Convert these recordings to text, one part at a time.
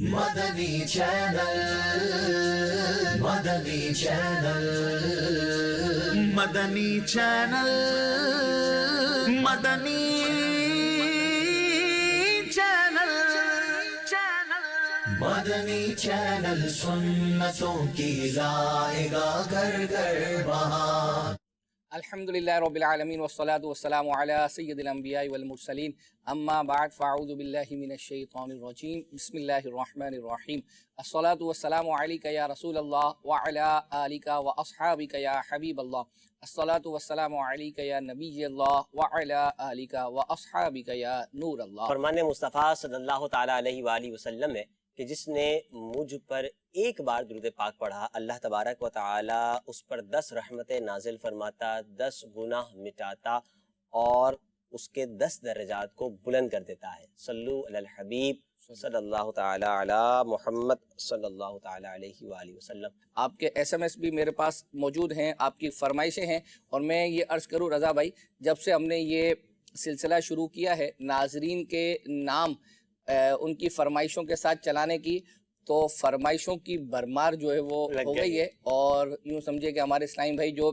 مدنی channel, مدنی channel, مدنی channel, مدنی channel, مدنی channel سنتوں کی رائے گاہ گھر گھر بہار۔ الحمدللہ رب العالمین والصلاة والسلام علی سید الانبیاء والمرسلین، اما بعد فاعوذ باللہ من الشیطان الرجیم، بسم اللہ الرحمن الرحیم۔ الصلاة والسلام علیک یا رسول اللہ وعلی آلک واصحابک یا حبیب اللہ۔ الصلاة والسلام علیک یا نبی اللہ وعلی آلک واصحابک یا نور اللہ۔ فرمان مصطفیٰ صلی اللہ تعالیٰ علیہ وآلہ وسلم ہے کہ جس نے مجھ پر ایک بار درود پاک پڑھا، اللہ تبارک و تعالیٰ اس پر 10 رحمتیں نازل فرماتا، 10 گناہ مٹاتا اور اس کے 10 درجات کو بلند کر دیتا ہے۔ صلو علی الحبیب صلی اللہ تعالیٰ علی محمد صلی اللہ تعالیٰ علیہ وآلہ وسلم۔ آپ کے ایس ایم ایس بھی میرے پاس موجود ہیں، آپ کی فرمائشیں ہیں، اور میں یہ عرض کروں رضا بھائی، جب سے ہم نے یہ سلسلہ شروع کیا ہے ناظرین کے نام ان کی فرمائشوں کے ساتھ چلانے کی، تو فرمائشوں کی بھرمار جو ہے وہ ہو گئی ہے، اور یوں سمجھے کہ ہمارے اسلامی بھائی جو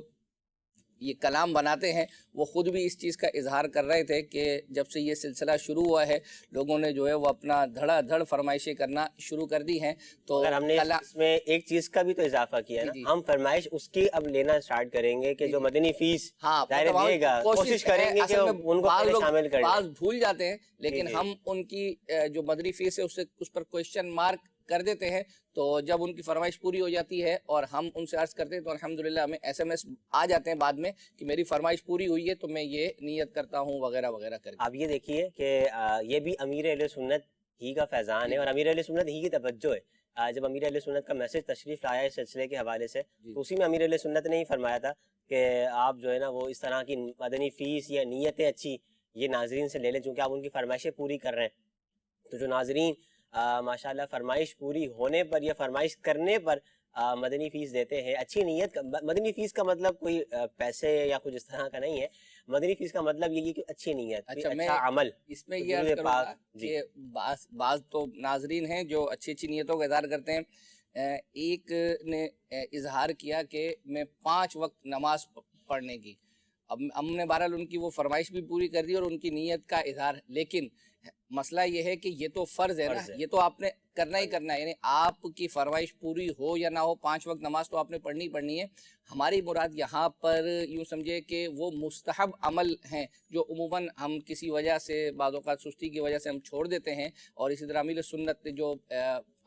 یہ کلام بناتے ہیں وہ خود بھی اس چیز کا اظہار کر رہے تھے کہ جب سے یہ سلسلہ شروع ہوا ہے لوگوں نے جو ہے وہ اپنا دھڑا دھڑ فرمائشیں کرنا شروع کر دی ہیں۔ تو اگر ہم نے اس میں ایک چیز کا بھی تو اضافہ کیا ہے نا، ہم فرمائش اس کی اب لینا سٹارٹ کریں گے کہ جو مدنی فیس دائرے دے گا، کوشش کریں گے کہ ان کو پہلے شامل کریں۔ بعض بھول جاتے ہیں لیکن ہم ان کی جو مدنی فیس ہے اس پر کوئسچن مارک کر دیتے ہیں، تو جب ان کی فرمائش پوری ہو جاتی ہے اور ہم ان سے عرض کرتے ہیں تو الحمدللہ ہمیں ایس ایم ایس آ جاتے ہیں بعد میں کہ میری فرمائش پوری ہوئی ہے تو میں یہ نیت کرتا ہوں وغیرہ وغیرہ کر کے۔ آپ یہ دیکھیے کہ یہ بھی امیر اہل سنت ہی کا فیضان ہے اور امیر اہل سنت ہی کی توجہ ہے۔ جب امیر اہل سنت کا میسج تشریف لایا اس سلسلے کے حوالے سے تو اسی میں امیر اہل سنت نے ہی فرمایا تھا کہ آپ جو ہے نا وہ اس طرح کی مدنی فیس یا نیتیں اچھی یہ ناظرین سے لے لیں، چونکہ آپ ان کی فرمائشیں پوری کر رہے ہیں۔ تو جو ناظرین ماشاءاللہ فرمائش پوری ہونے پر یا فرمائش کرنے پر مدنی فیس دیتے ہیں، اچھی نیت مدنی فیس کا مطلب کوئی پیسے یا کچھ اس طرح کا نہیں ہے، مدنی فیس کا مطلب یہ کہ اچھی نیت، اچھا عمل۔ اس میں یہ عرض کروں گا کہ بعض تو ناظرین ہیں جو اچھی اچھی نیتوں کا اظہار کرتے ہیں۔ ایک نے اظہار کیا کہ میں 5 وقت نماز پڑھنے کی، اب ہم نے بہرحال ان کی وہ فرمائش بھی پوری کر دی اور ان کی نیت کا اظہار، لیکن مسئلہ یہ ہے کہ یہ تو فرض ہے نا، یہ تو آپ نے کرنا ہی کرنا ہے، یعنی آپ کی فرمائش پوری ہو یا نہ ہو 5 وقت نماز تو آپ نے پڑھنی ہے۔ ہماری مراد یہاں پر یوں سمجھے کہ وہ مستحب عمل ہیں جو عموماً ہم کسی وجہ سے بعض اوقات سستی کی وجہ سے ہم چھوڑ دیتے ہیں، اور اسی طرح امیر سنت جو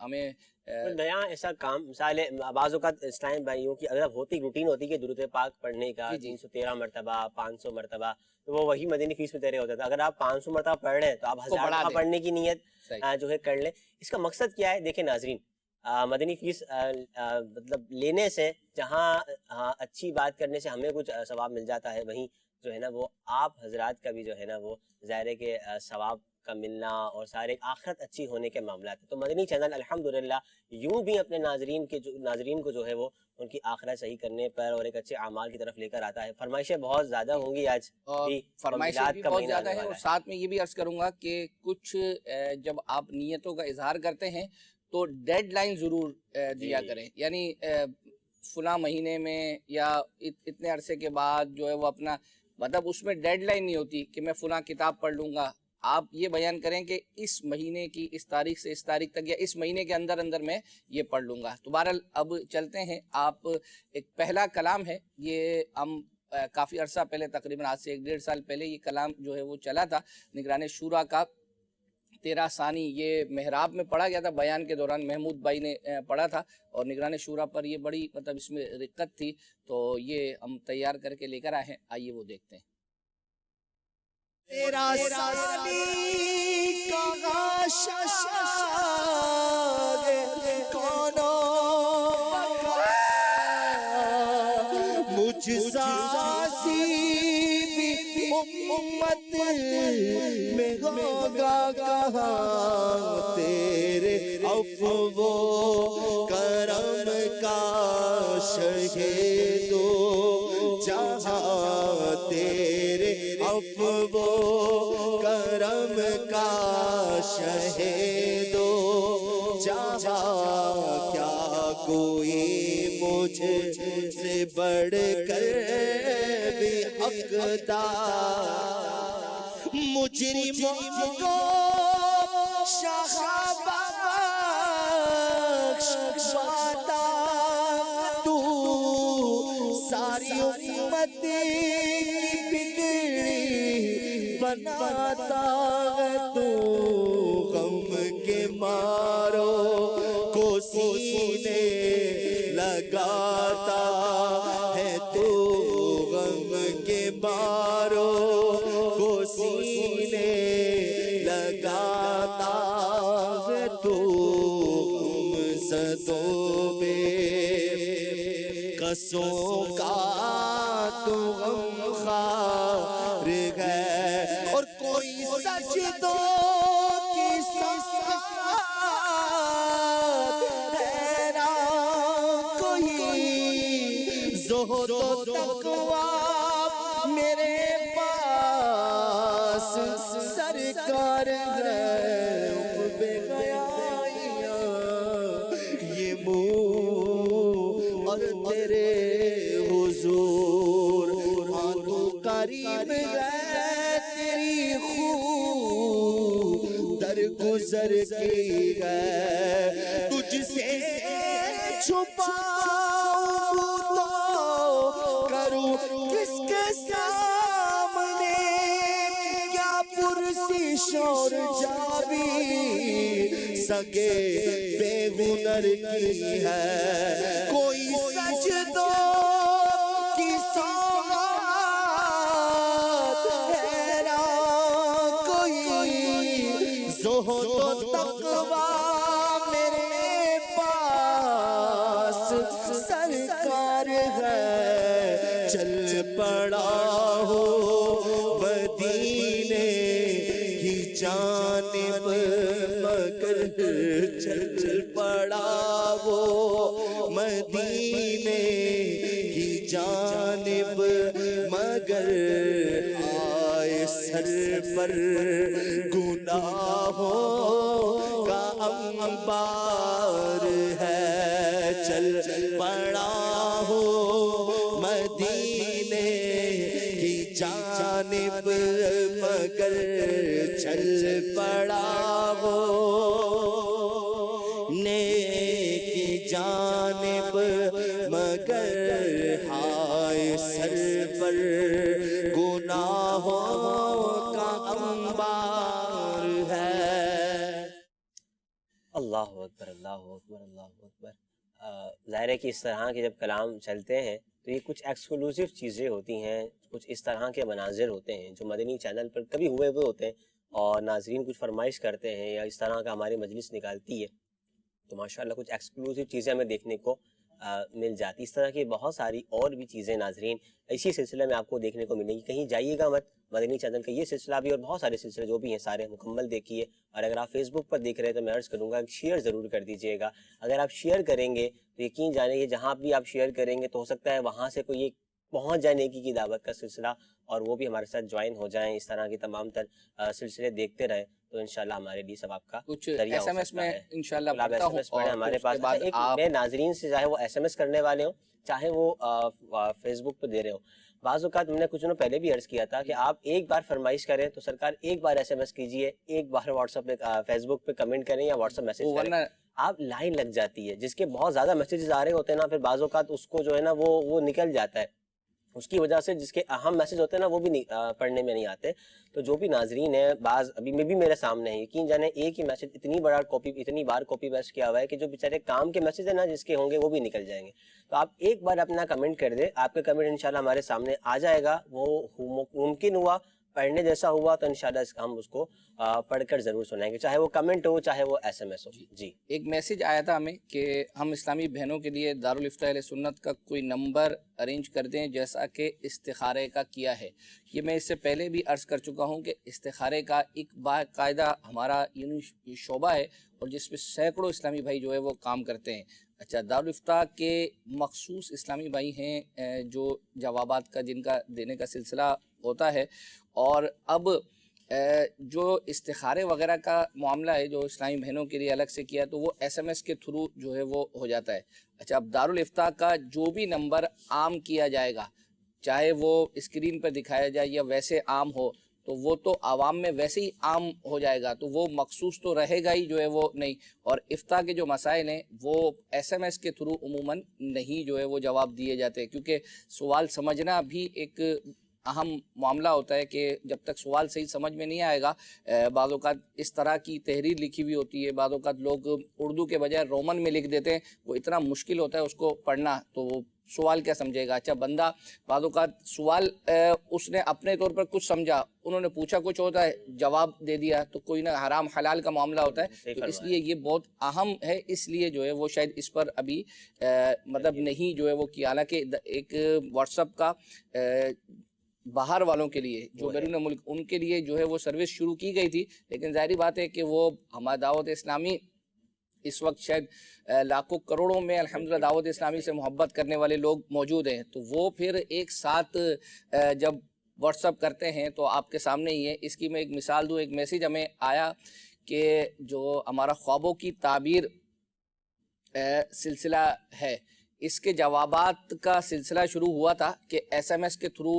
ہمیں نیا ایسا کام مثال ہے، بعض اوقات اسلام بھائیوں کی اگر ہوتی روٹین ہوتی کہ درود پاک پڑھنے کا 313 مرتبہ 500 مرتبہ تو وہ وہی مدنی فیس میں تیرے ہوتا تھا۔ اگر آپ 500 مرتبہ پڑھ رہے ہیں تو آپ 1000 مرتبہ پڑھنے کی نیت جو ہے کر لیں۔ اس کا مقصد کیا ہے؟ دیکھیں ناظرین، مدنی فیس مطلب لینے سے جہاں اچھی بات کرنے سے ہمیں کچھ ثواب مل جاتا ہے، وہیں جو ہے نا وہ آپ حضرات کا بھی جو ہے نا وہ ظاہر ہے کہ ثواب کا ملنا اور سارے آخرت اچھی ہونے کے معاملات ہیں۔ تو مدنی چینل الحمدللہ یوں بھی اپنے ناظرین کو جو ہے وہ ان کی آخرت صحیح کرنے پر اور ایک اچھے اعمال کی طرف لے کر آتا ہے۔ فرمائشیں بہت زیادہ ہوں گی آج، فرمائشیں بھی بہت زیادہ ہیں، اور ساتھ میں یہ بھی عرض کروں گا کہ کچھ جب آپ نیتوں کا اظہار کرتے ہیں تو ڈیڈ لائن ضرور دیا کریں، یعنی فلاں مہینے میں یا اتنے عرصے کے بعد جو ہے وہ اپنا مطلب اس میں ڈیڈ لائن نہیں ہوتی کہ میں فلاں کتاب پڑھ لوں گا۔ آپ یہ بیان کریں کہ اس مہینے کی اس تاریخ سے اس تاریخ تک یا اس مہینے کے اندر میں یہ پڑھ لوں گا۔ تو بہرحال اب چلتے ہیں، آپ ایک پہلا کلام ہے، یہ ہم کافی عرصہ پہلے تقریباً آج سے 1.5 سال پہلے یہ کلام جو ہے وہ چلا تھا، نگران شورا کا 13 ثانی، یہ محراب میں پڑھا گیا تھا، بیان کے دوران محمود بھائی نے پڑھا تھا، اور نگران شورا پر یہ بڑی مطلب اس میں رقت تھی، تو یہ ہم تیار کر کے لے کر آئے ہیں، آئیے وہ دیکھتے ہیں۔ 13 سالی کا شاشا کونو مجھ ساسی بھی امت میں ہوگا کہاں، تیرے عفو و کرم کا شہید و جہاں، تیرے عفو و کرم کا شہید و چاہا کیا کوئی مجھ سے بڑھ کر بھی حقدار مجرموں کو شہبخش باتا تو ساری امت کی بگڑی بناتا ہے تو غم کے مارو کو سینے لگاتا ہے تو غم کے مارو کو سینے لگاتا ہے تو غم زدوں بے قصوں کا تو غم خار ہے اور کوئی سجدوں کی ساتھ ہے نہ کوئی زہد و تقوی میرے پاس سرکار ہے بے حیائیاں یہ منہ اور تیرے حضور تو قریب ہے تیری خوب درگزر کی ہے تجھ سے چھپاؤں تو کروں کس کے سامنے کیا پرسش اور جابی سگے بے ہنر کی ہے کوئی سجدوں کی سوغات ہے نہ کوئی زہد و تقوی میرے پاس سرکار ہے چل پڑا ہو مدینے کی جانب مگر چل پڑا ہو مدینے کی جانب مگر آئے سر پر گناہوں کا انبار ہے چل پڑا ہو مدینے کی جانب مگر چل پڑا ہو نیکی جانب مگر ہائے سر پر گناہوں کا انبار ہے اللہ اکبر اللہ اکبر اللہ اکبر۔ ظاہر ہے کہ اس طرح کے جب کلام چلتے ہیں تو یہ کچھ ایکسکلوسیو چیزیں ہوتی ہیں، کچھ اس طرح کے مناظر ہوتے ہیں جو مدنی چینل پر کبھی ہوئے ہوتے ہیں اور ناظرین کچھ فرمائش کرتے ہیں یا اس طرح کا ہماری مجلس نکالتی ہے تو ماشاءاللہ کچھ ایکسکلوسیو چیزیں ہمیں دیکھنے کو مل جاتی۔ اس طرح کی بہت ساری اور بھی چیزیں ناظرین اسی سلسلے میں آپ کو دیکھنے کو ملیں گی، کہیں جائیے گا مت۔ مدنی چینل کا یہ سلسلہ بھی اور بہت سارے سلسلے جو بھی ہیں سارے مکمل دیکھیے، اور اگر آپ فیس بک پر دیکھ رہے ہیں تو میں عرض کروں گا کہ شیئر ضرور کر دیجیے گا۔ اگر آپ شیئر کریں گے تو یقین جانیں گے جہاں بھی آپ شیئر کریں گے تو ہو سکتا ہے وہاں سے کوئی ایک پہنچ جائے نیکی کی دعوت کا سلسلہ اور وہ بھی ہمارے ساتھ جوائن ہو جائیں، اس طرح کے تمام تر سلسلے دیکھتے رہیں تو انشاءاللہ ہمارے لیے سب آپ کا کچھ ذریعہ ایس ایم ایس میں انشاءاللہ پڑھتا ہوں پڑھیں ہمارے پاس۔ میں ناظرین سے چاہے وہ ایس ایم ایس کرنے والے ہوں چاہے وہ فیس بک پہ دے رہے ہوں، بعض اوقات ہم نے کچھ دنوں پہلے بھی عرض کیا تھا کہ آپ ایک بار فرمائش کریں تو سرکار ایک بار ایس ایم ایس کیجئے، ایک بار واٹس ایپ پہ فیس بک پہ کمنٹ کریں یا واٹس ایپ میسج کریں، آپ لائن لگ جاتی ہے جس کے بہت زیادہ میسیجز آ رہے ہوتے ہیں نا، پھر بعض اوقات اس کو جو ہے نا وہ نکل جاتا ہے، اس کی وجہ سے جس کے اہم میسج ہوتے ہیں نا وہ بھی پڑھنے میں نہیں آتے۔ تو جو بھی ناظرین ہیں، بعض ابھی میں بھی میرے سامنے ہیں، یقین جانے ایک ہی میسج اتنی بار کاپی پیسٹ کیا ہوا ہے کہ جو بیچارے کام کے میسج ہیں نا جس کے ہوں گے وہ بھی نکل جائیں گے۔ تو آپ ایک بار اپنا کمنٹ کر دیں، آپ کا کمنٹ انشاءاللہ ہمارے سامنے آ جائے گا، وہ ممکن ہوا پڑھنے جیسا ہوا تو انشاءاللہ ہم اس کو پڑھ کر ضرور سنائیں گے، چاہے وہ کمنٹ ہو چاہے وہ ایس ایم ایس ہو۔ جی ایک میسج آیا تھا ہمیں کہ ہم اسلامی بہنوں کے لیے دارالفتاء اہل سنت کا کوئی نمبر ارینج کر دیں جیسا کہ استخارے کا کیا ہے۔ یہ میں اس سے پہلے بھی عرض کر چکا ہوں کہ استخارے کا ایک باقاعدہ ہمارا شعبہ ہے اور جس پہ سینکڑوں اسلامی بھائی جو ہے وہ کام کرتے ہیں۔ اچھا، دارالفتاء کے مخصوص اسلامی بھائی ہیں جو جوابات کا جن کا دینے کا سلسلہ ہوتا ہے، اور اب جو استخارے وغیرہ کا معاملہ ہے جو اسلامی بہنوں کے لیے الگ سے کیا تو وہ ایس ایم ایس کے تھرو جو ہے وہ ہو جاتا ہے. اچھا اب دارالفتاء کا جو بھی نمبر عام کیا جائے گا چاہے وہ اسکرین پر دکھایا جائے یا ویسے عام ہو تو وہ تو عوام میں ویسے ہی عام ہو جائے گا تو وہ مخصوص تو رہے گا ہی جو ہے وہ نہیں. اور افتاء کے جو مسائل ہیں وہ ایس ایم ایس کے تھرو عموماً نہیں جو ہے وہ جواب دیے جاتے کیونکہ سوال سمجھنا بھی ایک اہم معاملہ ہوتا ہے کہ جب تک سوال صحیح سمجھ میں نہیں آئے گا بعض اوقات اس طرح کی تحریر لکھی ہوئی ہوتی ہے بعض اوقات لوگ اردو کے بجائے رومن میں لکھ دیتے ہیں وہ اتنا مشکل ہوتا ہے اس کو پڑھنا تو وہ سوال کیا سمجھے گا. اچھا بندہ بعض اوقات سوال اس نے اپنے طور پر کچھ سمجھا انہوں نے پوچھا کچھ ہوتا ہے جواب دے دیا تو کوئی نہ حرام حلال کا معاملہ ہوتا ہے تو اس لیے یہ بہت اہم ہے اس لیے جو ہے وہ شاید اس پر ابھی مطلب نہیں جو ہے وہ کیا. حالانکہ ایک واٹس ایپ کا باہر والوں کے لیے جو بیرون ملک ان کے لیے جو ہے وہ سروس شروع کی گئی تھی لیکن ظاہری بات ہے کہ وہ ہمارا دعوت اسلامی اس وقت شاید لاکھوں کروڑوں میں الحمدللہ دعوت اسلامی سے محبت کرنے والے لوگ موجود ہیں تو وہ پھر ایک ساتھ جب واٹس ایپ کرتے ہیں تو آپ کے سامنے ہی ہے. اس کی میں ایک مثال دوں. ایک میسیج ہمیں آیا کہ جو ہمارا خوابوں کی تعبیر سلسلہ ہے اس کے جوابات کا سلسلہ شروع ہوا تھا کہ ایس ایم ایس کے تھرو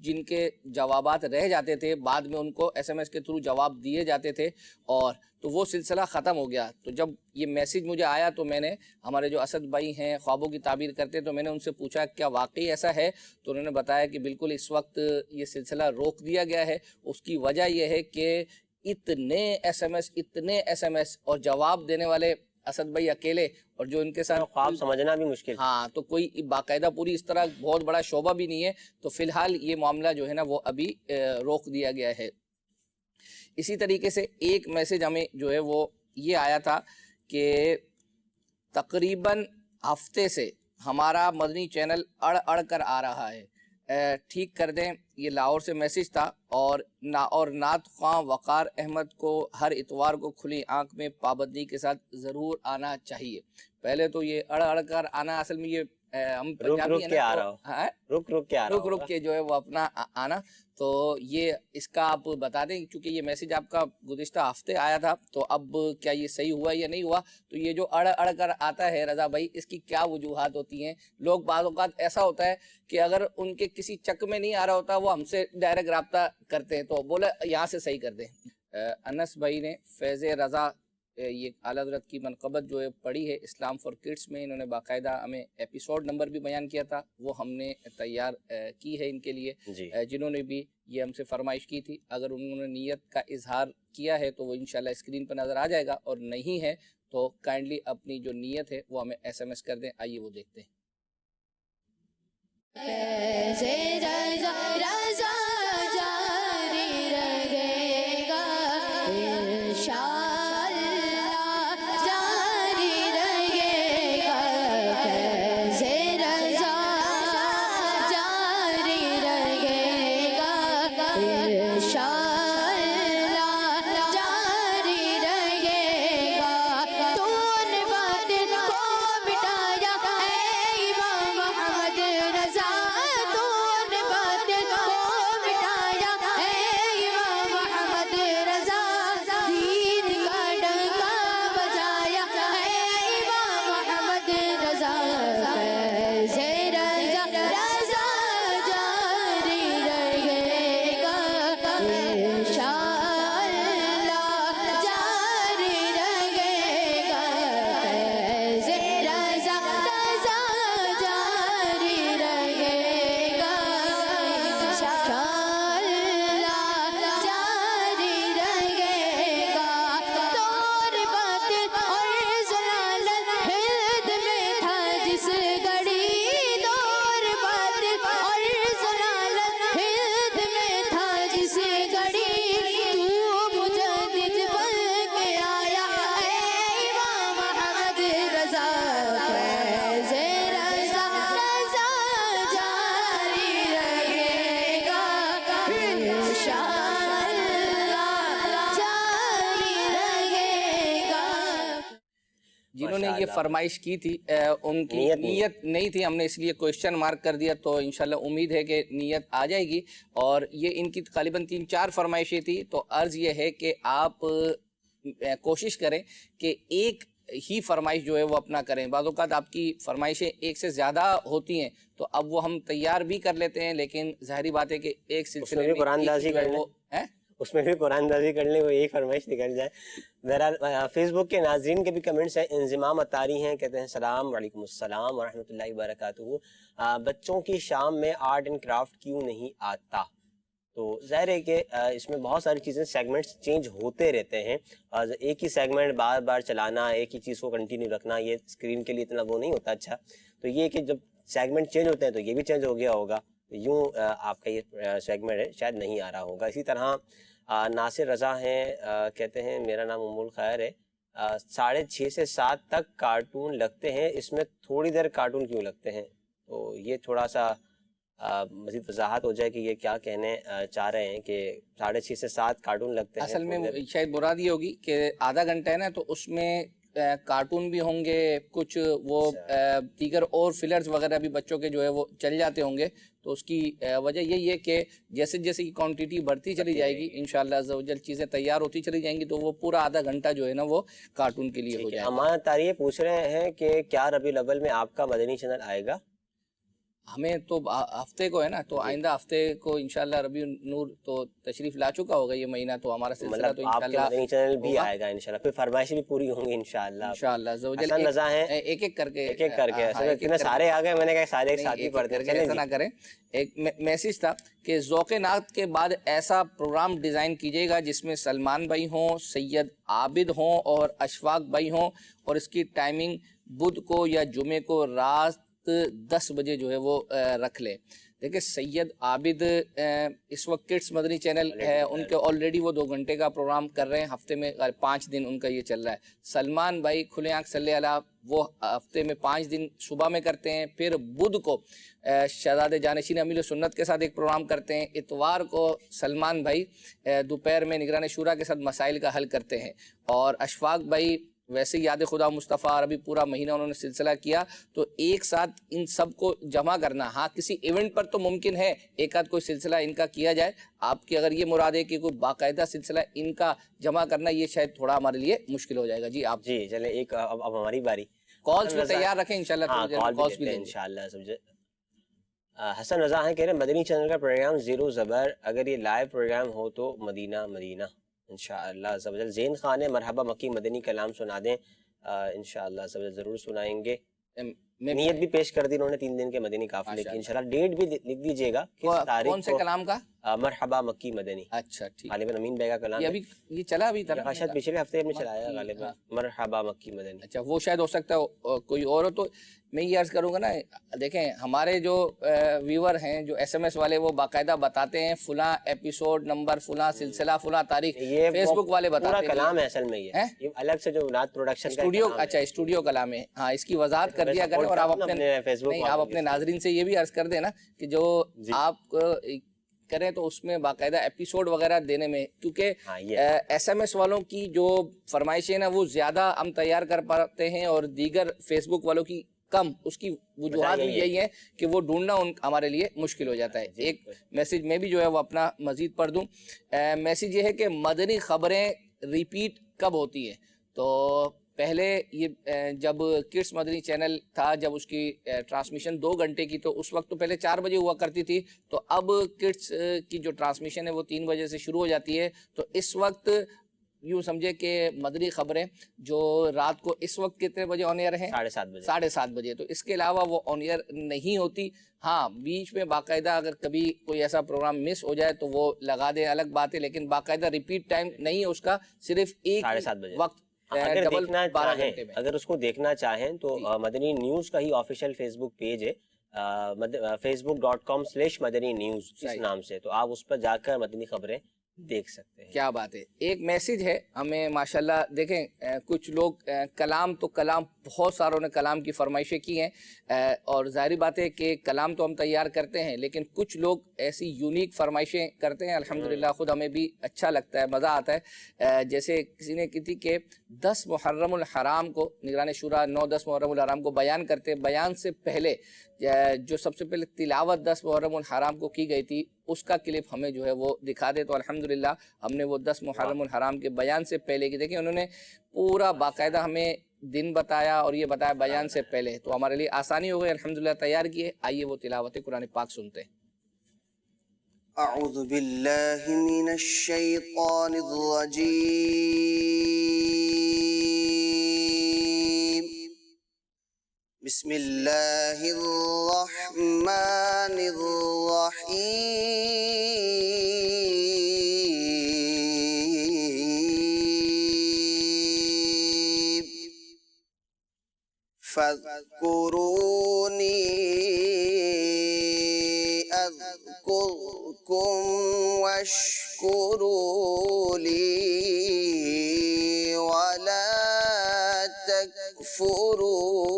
جن کے جوابات رہ جاتے تھے بعد میں ان کو ایس ایم ایس کے تھرو جواب دیے جاتے تھے اور تو وہ سلسلہ ختم ہو گیا. تو جب یہ میسیج مجھے آیا تو میں نے ہمارے جو اسد بھائی ہیں خوابوں کی تعبیر کرتے تو میں نے ان سے پوچھا کیا واقعی ایسا ہے تو انہوں نے بتایا کہ بالکل اس وقت یہ سلسلہ روک دیا گیا ہے. اس کی وجہ یہ ہے کہ اتنے ایس ایم ایس اور جواب دینے والے اسد بھائی اکیلے اور جو ان کے ساتھ خواب سمجھنا بھی مشکل. ہاں تو کوئی باقاعدہ پوری اس طرح بہت بڑا شعبہ بھی نہیں ہے تو فی الحال یہ معاملہ جو ہے نا وہ ابھی روک دیا گیا ہے. اسی طریقے سے ایک میسج ہمیں جو ہے وہ یہ آیا تھا کہ تقریباً ہفتے سے ہمارا مدنی چینل اڑ کر آ رہا ہے ٹھیک کر دیں. یہ لاہور سے میسج تھا اور نعت خواں وقار احمد کو ہر اتوار کو کھلی آنکھ میں پابندی کے ساتھ ضرور آنا چاہیے. پہلے تو یہ اڑ کر آنا اصل میں یہ ہم پنجابی رک کے جو ہے وہ اپنا آنا تو یہ اس کا آپ بتا دیں کیونکہ یہ میسج آپ کا گزشتہ ہفتے آیا تھا تو اب کیا یہ صحیح ہوا یا نہیں ہوا. تو یہ جو اڑ کر آتا ہے رضا بھائی اس کی کیا وجوہات ہوتی ہیں. لوگ بعض اوقات ایسا ہوتا ہے کہ اگر ان کے کسی چک میں نہیں آ رہا ہوتا وہ ہم سے ڈائریکٹ رابطہ کرتے ہیں تو بولے یہاں سے صحیح کر دیں. انس بھائی نے فیض رضا یہ اعلیٰ حضرت کی منقبت جو ہے پڑھی ہے اسلام فار کڈس میں انہوں نے باقاعدہ ہمیں ایپیسوڈ نمبر بھی بیان کیا تھا وہ ہم نے تیار کی ہے ان کے لیے جنہوں نے بھی یہ ہم سے فرمائش کی تھی. اگر انہوں نے نیت کا اظہار کیا ہے تو وہ انشاءاللہ اسکرین پر نظر آ جائے گا اور نہیں ہے تو کائنڈلی اپنی جو نیت ہے وہ ہمیں ایس ایم ایس کر دیں. آئیے وہ دیکھتے ہیں. جنہوں نے یہ ماشاءاللہ۔ فرمائش کی تھی ان کی نیت نیت نہیں تھی، ہم نے اس لیے کوشچن مارک کر دیا، تو انشاءاللہ امید ہے کہ نیت آ جائے گی۔ اور یہ ان کی غالباً 3-4 فرمائشیں تھی، تو عرض یہ ہے کہ آپ کوشش کریں کہ ایک ہی فرمائش جو ہے وہ اپنا کریں۔ بعض اوقات آپ کی فرمائشیں ایک سے زیادہ ہوتی ہیں تو اب وہ ہم تیار بھی کر لیتے ہیں، لیکن ظاہری بات ہے کہ ایک سلسلے میں بھی قرآن دازی کر لیں، اس میں بھی قرآن دازی کر لیں، وہ ایک فرمائش نکل جائے۔ بہرحال فیس بک کے ناظرین کے بھی کمنٹس ہیں۔ انضمام اتاری ہیں، کہتے ہیں السلام وعلیکم السلام ورحمۃ اللہ وبرکاتہ، بچوں کی شام میں آرٹ اینڈ کرافٹ کیوں نہیں آتا؟ تو ظاہر ہے کہ اس میں بہت ساری چیزیں سیگمنٹس چینج ہوتے رہتے ہیں، اور ایک ہی سیگمنٹ بار بار چلانا، ایک ہی چیز کو کنٹینیو رکھنا، یہ اسکرین کے لیے اتنا وہ نہیں ہوتا اچھا۔ تو یہ کہ جب سیگمنٹ چینج ہوتے ہیں تو یہ بھی چینج ہو گیا ہوگا، یوں آپ کا یہ سیگمنٹ ہے شاید نہیں آ رہا ہوگا۔ اسی طرح ناصر رضا ہیں، کہتے ہیں میرا نام ام الخیر ہے، 6:30 سے 7 تک کارٹون لگتے ہیں، اس میں تھوڑی دیر کارٹون کیوں لگتے ہیں؟ تو یہ تھوڑا سا مزید وضاحت ہو جائے کہ یہ کیا کہنے چاہ رہے ہیں کہ 6:30 سے 7 کارٹون لگتے ہیں۔ اصل میں شاید مراد یہ ہوگی کہ آدھا گھنٹہ ہے نا، تو اس میں کارٹون بھی ہوں گے، کچھ وہ دیگر اور فلرز وغیرہ بھی بچوں کے جو ہے وہ چل جاتے ہوں گے، تو اس کی وجہ یہی ہے کہ جیسے جیسے کی کوانٹٹی بڑھتی چلی جائے گی انشاءاللہ عز و جل چیزیں تیار ہوتی چلی جائیں گی، تو وہ پورا آدھا گھنٹہ جو ہے نا وہ کارٹون کے لیے ہو جائے گا۔ ہمارا تاریخ پوچھ رہے ہیں کہ کیا ربیع الاول میں آپ کا مدنی چینل آئے گا؟ ہمیں تو ہفتے کو ہے نا، تو آئندہ ہفتے کو انشاءاللہ ربیع النور تو تشریف لا چکا ہوگا یہ مہینہ، تو ہمارا سلسلہ تو آپ کے انشاءاللہ مدنی چینل بھی آئے گا انشاءاللہ، پھر فرمائشیں بھی پوری ہوں گی انشاءاللہ۔ انشاءاللہ عز و جل حسن رضا ہیں، ایک ایک کر کے اتنے سارے آ گئے، میں نے کہا سارے ایک ساتھ ہی پڑھتے ہیں، ایسا نہ کریں۔ ایک میسیج تھا کہ ذوق نعت کے بعد ایسا پروگرام ڈیزائن کیجیے گا جس میں سلمان بھائی ہوں، سید عابد ہوں اور اشفاق بھائی ہوں، اور اس کی ٹائمنگ بدھ کو یا جمعے کو رات 10 بجے جو ہے وہ رکھ لیں۔ دیکھیں سید عابد اس وقت کڈس مدنی چینل ہے، ان کے آلریڈی وہ 2 گھنٹے کا پروگرام کر رہے ہیں، ہفتے میں 5 دن ان کا یہ چل رہا ہے۔ سلمان بھائی کھلے آنکھ صلی اللہ، وہ ہفتے میں 5 دن صبح میں کرتے ہیں، پھر بدھ کو شہزاد جانشین امیل سنت کے ساتھ ایک پروگرام کرتے ہیں، اتوار کو سلمان بھائی دوپہر میں نگران شورا کے ساتھ مسائل کا حل کرتے ہیں، اور اشفاق بھائی ویسے یاد خدا مصطفیٰ عربی پورا مہینہ انہوں نے سلسلہ کیا، تو ایک ساتھ ان سب کو جمع کرنا، ہاں کسی ایونٹ پر تو ممکن ہے ایک آدھ کوئی سلسلہ ان کا کیا جائے، آپ کی اگر یہ مراد ہے کہ کوئی باقاعدہ سلسلہ ان کا جمع کرنا، یہ شاید تھوڑا ہمارے لیے مشکل ہو جائے گا۔ جی آپ جی چلیں، ایک اب ہماری باری، کالز بھی تیار رکھیں انشاءاللہ، کالز بھی انشاءاللہ سمجھے۔ حسن رضا ہیں، کہہ رہے مدنی چینل کا پروگرام زیرو زبر، اگر یہ لائیو پروگرام ہو تو مدینہ مدینہ انشاءاللہ عز و جل۔ زین خان ہے، مرحبا مکی مدنی کلام سنا دیں، انشاءاللہ عز و جل ضرور سنائیں گے۔ نیت بھی پیش کر دی انہوں نے 3 دن کے مدنی قافلے کی، انشاءاللہ ڈیٹ بھی لکھ دیجئے گا کس تاریخ کو۔ کون سے کلام کا؟ مرحبا مکی مدنی، اچھا ٹھیک، غالباً امین بھائی کا کلام یہ ابھی یہ چلا ابھی طرح شاید پچھلے ہفتے میں چلایا غالباً، مرحبا مکی مدنی۔ اچھا وہ شاید ہو سکتا ہے کوئی اور ہو، تو میں یہ عرض کروں گا نا، دیکھیں ہمارے جو ویور ہیں، جو SMS والے، وہ باقاعدہ بتاتے ہیں فلاں ایپیسوڈ نمبر، فلاں سلسلہ، فلاں تاریخ، فیس بک والے بتاتے ہیں، پورا کلام ہے اصل میں، یہ الگ سے جو نعت پروڈکشن کا اسٹوڈیو، اچھا اسٹوڈیو کلام ہے، ہاں اس کی وضاحت کر دیا کریں، اور آپ اپنے ناظرین سے یہ بھی عرض کر دیں نا کہ جو آپ کریں تو اس میں باقاعدہ ایپیسوڈ وغیرہ دینے میں، کیونکہ SMS والوں کی جو فرمائشیں نا وہ زیادہ ہم تیار کر پاتے ہیں، اور دیگر فیس بک والوں کی کم، اس کی وجوہات بھی یہی ہے کہ وہ ڈھونڈنا ہمارے لیے مشکل ہو جاتا ہے۔ ایک میسیج میں بھی جو ہے وہ اپنا مزید پڑھ دوں، میسیج یہ ہے کہ مدنی خبریں ریپیٹ کب ہوتی ہیں؟ تو پہلے یہ جب کڈس مدنی چینل تھا، جب اس کی ٹرانسمیشن 2 گھنٹے کی، تو اس وقت تو پہلے 4 بجے ہوا کرتی تھی، تو اب کڈس کی جو ٹرانسمیشن ہے وہ 3 بجے سے شروع ہو جاتی ہے، تو اس وقت یوں سمجھے کہ مدنی خبریں جو رات کو اس وقت کتنے بجے آن ایئر ہیں؟ 7:30 بجے، تو اس کے علاوہ وہ آن ایئر نہیں ہوتی۔ ہاں بیچ میں باقاعدہ اگر کبھی کوئی ایسا پروگرام مس ہو جائے تو وہ لگا دیں، الگ بات ہے، لیکن باقاعدہ ریپیٹ ٹائم نہیں ہے اس کا، صرف ایک وقت اگر اس کو دیکھنا چاہیں تو مدنی نیوز کا ہی آفیشیل فیس بک پیج ہے، facebook.com/مدنی نیوز اس نام سے، تو آپ اس پر جا کر مدنی خبریں دیکھ سکتے ہیں. کیا بات ہے. ایک میسیج ہے ہمیں ماشاءاللہ. دیکھیں کچھ لوگ کلام بہت ساروں نے کلام کی فرمائشیں کی ہیں اور ظاہری بات ہے کہ کلام تو ہم تیار کرتے ہیں لیکن کچھ لوگ ایسی یونیک فرمائشیں کرتے ہیں الحمدللہ خود ہمیں بھی اچھا لگتا ہے مزہ آتا ہے. جیسے کسی نے کی تھی کہ 10 محرم الحرام کو نگران شورا 9-10 محرم الحرام کو بیان کرتے بیان سے پہلے جو سب سے پہلے تلاوت 10 محرم الحرام کو کی گئی تھی اس کا کلپ ہمیں جو ہے وہ دکھا دے تو الحمدللہ ہم نے وہ 10 محرم الحرام کے بیان سے پہلے کی. دیکھیں انہوں نے پورا باقاعدہ ہمیں دن بتایا اور یہ بتایا بیان سے پہلے تو ہمارے لیے آسانی ہو گئی الحمدللہ تیار کیے. آئیے وہ تلاوت قرآن پاک سنتے ہیں. اعوذ باللہ من الشیطان الرجیم بسم اللہ الرحمن الرحیم فاذکرونی اذکرکم واشکروا لی ولا تکفرون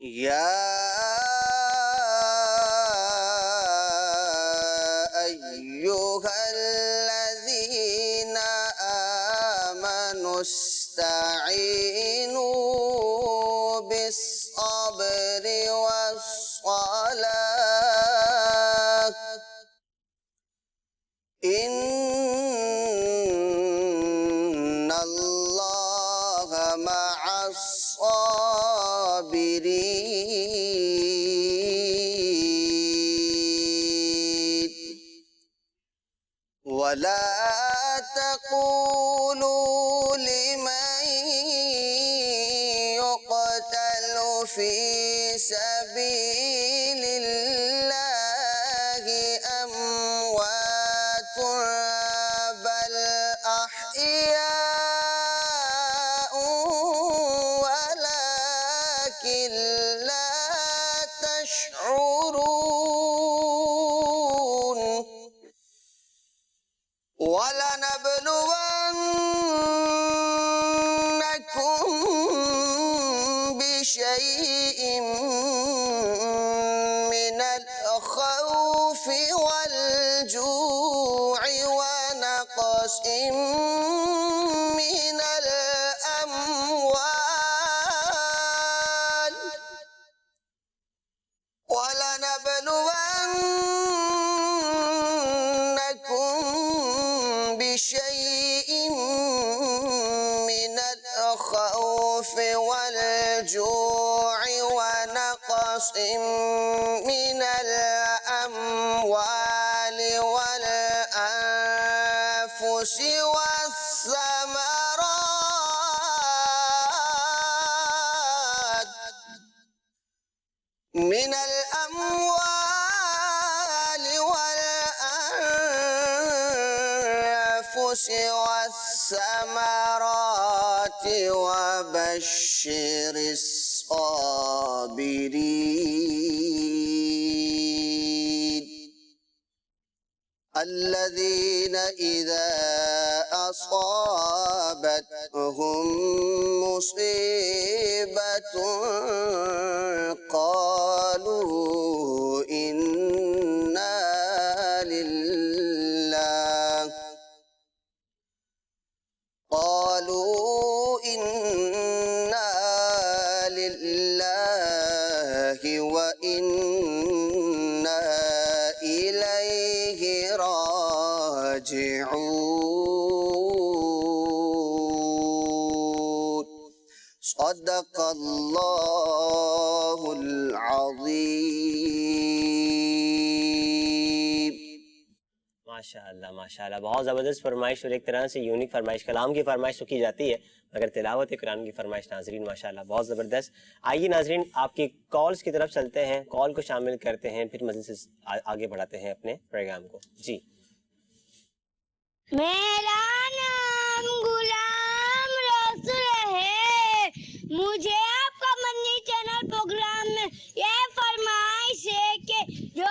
یا ایہا الذین آمنوا استعینوا بالصبر والصلاة ان اللہ مع الصابرین ولا تقولوا لمن يقتل في سبيل الله أموات بل أحياء ولكن لا تشعرون ولنبلونكم بشيء من الخوف والجوع ونقص من الأموال ولنبلونكم بشيء من الخوف والجوع ونقص من الأموال والأنفس والثمرات من الأموال والأنفس والثمرات وبشر الصابرين الذين إذا أصابتهم مصيبة قالوا إنا لله وإنا إليه راجعون صدق الله العظيم. ماشاءاللہ ماشاءاللہ بہت زبردست فرمائش اور ایک طرح سے یونیک فرمائش. کلام کی فرمائش تو کی جاتی ہے مگر تلاوت قرآن کی فرمائش ناظرین ماشاءاللہ بہت زبردست. آئیے ناظرین آپ کی کالز کی طرف چلتے ہیں, کال کو شامل کرتے ہیں, پھر مزید سے آگے بڑھاتے ہیں اپنے پروگرام کو. جی میرا نام غلام رسول ہے, مجھے آپ کا مدنی چینل پروگرام میں یہ فرمائش ہے کہ جو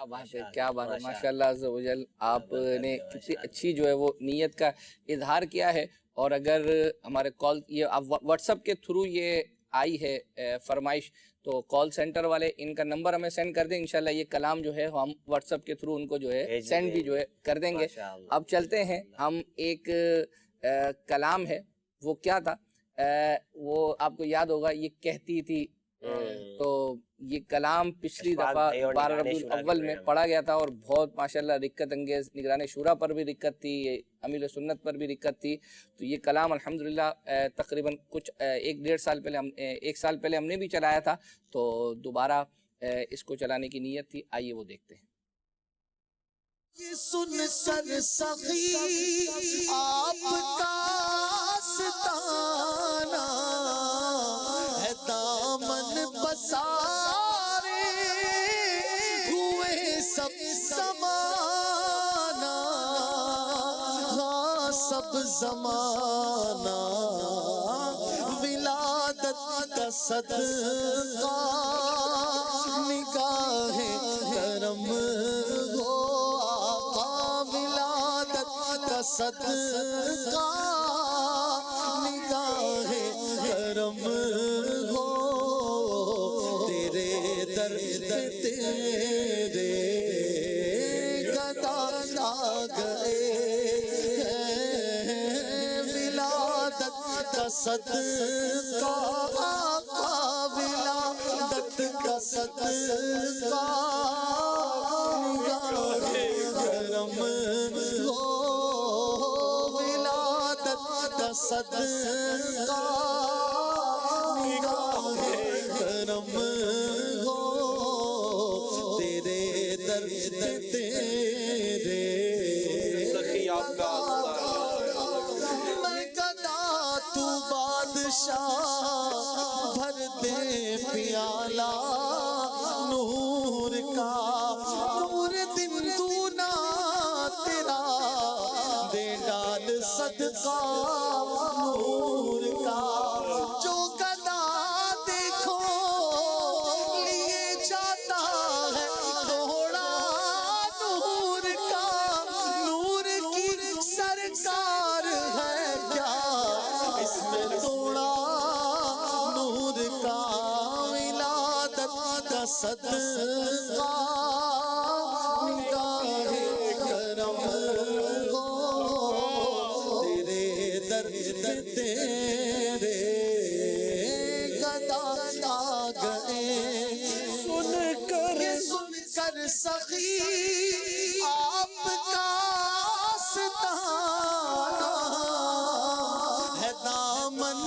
کیا بات ہے، کیا بات ہے، ماشاءاللہ عز و جل آپ نے کتنی اچھی جو ہے وہ نیت کا اظہار کیا ہے. اور اگر ہمارے کال یہ آپ واٹس ایپ کے تھرو یہ آئی ہے فرمائش تو کال سینٹر والے ان کا نمبر ہمیں سینڈ کر دیں، انشاءاللہ یہ کلام جو ہے ہم واٹس ایپ کے تھرو ان کو جو ہے سینڈ بھی جو ہے کر دیں گے. اب چلتے ہیں ہم ایک کلام ہے وہ کیا تھا وہ آپ کو یاد ہوگا، یہ کہتی تھی. تو یہ کلام پچھلی دفعہ 12 ربیع الاول میں پڑھا گیا تھا اور بہت ماشاءاللہ رکت انگیز، نگران شورا پر بھی رکت تھی، امیل سنت پر بھی رکت تھی. تو یہ کلام الحمدللہ تقریباً کچھ ایک سال پہلے ہم نے بھی چلایا تھا، تو دوبارہ اس کو چلانے کی نیت تھی. آئیے وہ دیکھتے ہیں. یہ سن سر سخی آپ کا ستانہ ہے، دامن پسارے ہوئے سب زمانہ، ہاں سب زمانہ، ولادت کا صدقہ نگاہ کرم ہو، صدقہ نگاہ کرم ہو، تیرے در تیرے گدا آ گئے، ولادت کا صدقہ آقا، ولادت کا صدقہ نگاہ کرم ہو، صدقہ نگاہ کرم ہو، تیرے در تیرے سخی آپ کا میں گدا تو بادشاہ، بھر دے پیالہ نور کا، نور دن دونا تیرا دے ڈال صدقہ نور کا، جو گدا دیکھو لیے جاتا ہے دوڑا نور کا، نور کی سرکار ہے کیا اس میں توڑا نور کا، ولادت کا صدقہ نگاہ کرم ہو، تیرے گدا آ گئے، سن کر سخی آپ کا ستانہ ہے، دامن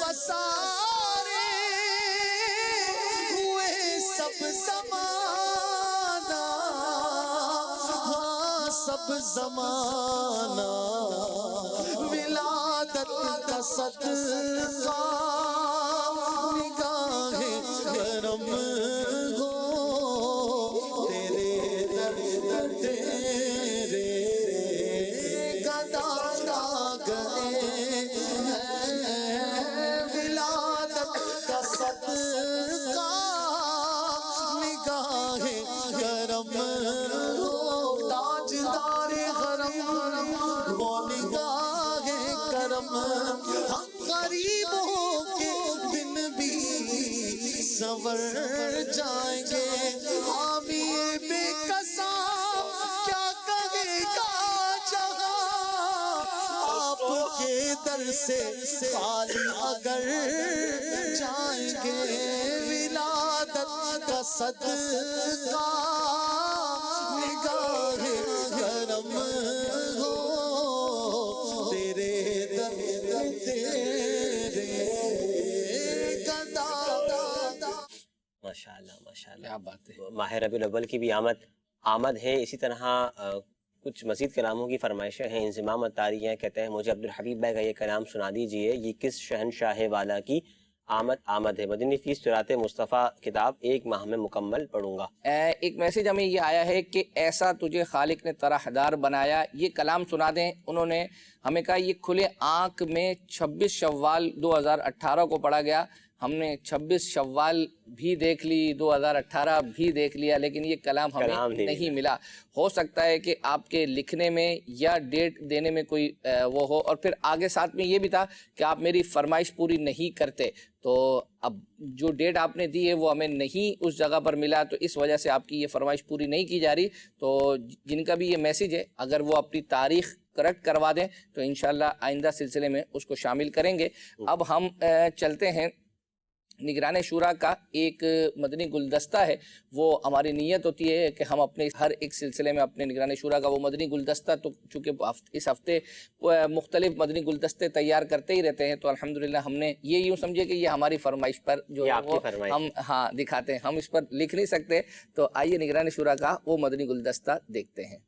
پسارے ہوئے سب زمانہ، ہاں سب زمانہ، ولادت کا صدقہ نگاہ کرم ہو، تیرے در تیرے گدا آ گئے، ولادت کا صدقہ نگاہ کرم ہو، تاجدار حرم وہ نگاہ کرم، ہم غریبوں کے دن بھی سنور جائیں گے، حامی بے قسم کیا کہے گا جہاں، آپ کے در سے خالی اگر جائیں گے، ولادت کا صدقہ نگاہ کرم ہو، تیرے در تیرے گدا. ماشاءاللہ ماشاءاللہ، کیا بات ہے. ماہ ربیع الاول کی بھی آمد ہے. اسی طرح کچھ مزید کلاموں کی فرمائشیں ہیں. انضمام اتاری ہیں، کہتے ہیں مجھے عبدالحبیب بھائی کا یہ کلام سنا دیجئے، یہ کس شہنشاہ والا کی آمد ہے، مدنی فیس چراتے مصطفیٰ کتاب 1 ماہ میں مکمل پڑھوں گا. ایک میسیج ہمیں یہ آیا ہے کہ ایسا تجھے خالق نے طرحدار بنایا، یہ کلام سنا دیں. انہوں نے ہمیں کہا یہ کھلے آنکھ میں 26 شوال 2018 کو پڑھا گیا. ہم نے 26 شوال بھی دیکھ لی, 2018 بھی دیکھ لیا, لیکن یہ کلام ہمیں نہیں ملا. ہو سکتا ہے کہ آپ کے لکھنے میں یا ڈیٹ دینے میں کوئی وہ ہو, اور پھر آگے ساتھ میں یہ بھی تھا کہ آپ میری فرمائش پوری نہیں کرتے, تو اب جو ڈیٹ آپ نے دی ہے وہ ہمیں نہیں اس جگہ پر ملا, تو اس وجہ سے آپ کی یہ فرمائش پوری نہیں کی جا رہی. تو جن کا بھی یہ میسیج ہے, اگر وہ اپنی تاریخ کریکٹ کروا دیں تو انشاءاللہ آئندہ سلسلے میں اس کو شامل کریں گے. اب ہم چلتے ہیں, نگران شورا کا ایک مدنی گلدستہ ہے, وہ ہماری نیت ہوتی ہے کہ ہم اپنے ہر ایک سلسلے میں اپنے نگران شورا کا وہ مدنی گلدستہ, تو چونکہ اس ہفتے مختلف مدنی گلدستے تیار کرتے ہی رہتے ہیں, تو الحمدللہ ہم نے یہ یوں سمجھے کہ یہ ہماری فرمائش پر جو ہے وہ ہم دکھاتے ہیں, ہم اس پر لکھ نہیں سکتے. تو آئیے نگران شورا کا وہ مدنی گلدستہ دیکھتے ہیں.